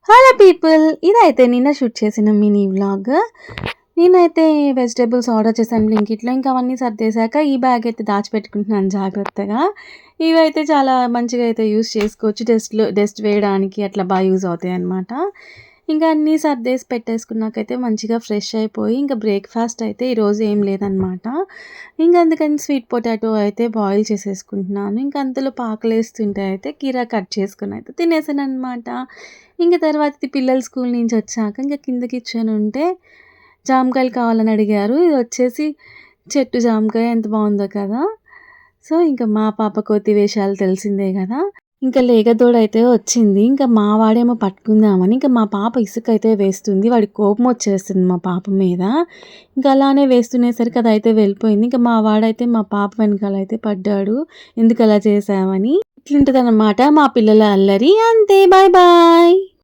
Hello people, ఇదైతే నిన్న shoot చేసిన మినీ వ్లాగ్. నేనైతే వెజిటేబుల్స్ ఆర్డర్ చేశాను బ్లింకిట్లో. ఇంకా అవన్నీ సర్దేశాక ఈ బ్యాగ్ అయితే దాచిపెట్టుకుంటున్నాను జాగ్రత్తగా. ఇవైతే చాలా మంచిగా అయితే యూస్ చేసుకోవచ్చు. డస్ట్ వేయడానికి అట్లా బాగా యూజ్ అవుతాయి అన్నమాట. ఇంకా అన్నీ సర్దేసి పెట్టేసుకున్నాకైతే మంచిగా ఫ్రెష్ అయిపోయి ఇంకా బ్రేక్ఫాస్ట్ అయితే ఈరోజు ఏం లేదనమాట. ఇంకా అందుకని స్వీట్ పొటాటో అయితే బాయిల్ చేసేసుకుంటున్నాను. ఇంకా అంతలో పాకలేస్తుంటే అయితే కీరా కట్ చేసుకొని అయితే తినేసాను అనమాట. ఇంక తర్వాత పిల్లలు స్కూల్ నుంచి వచ్చాక ఇంక కింద కిచెన్ ఉంటే జామకాయలు కావాలని అడిగారు. ఇది వచ్చేసి చెట్టు జామకాయ ఎంత బాగుందో కదా! సో, ఇంక మా పాప కోతి వేషాలు తెలిసిందే గదా! ఇంక లేగదోడైతే వచ్చింది. ఇంక మా వాడేమో పట్టుకుందామని ఇంక మా పాప ఇసుకైతే వేస్తుంది. వాడికి కోపమొచ్చేస్తుంది మా పాప మీద. ఇంక అలానే వేస్తునేసరికి అదైతే వెళ్ళిపోయింది. ఇంక మా వాడైతే మా పాప వెనకాలైతే పడ్డాడు. ఎందుకలా చేశావని. ఇట్లుంటదనమాట మా పిల్లల అల్లరి. అంతే. Bye bye.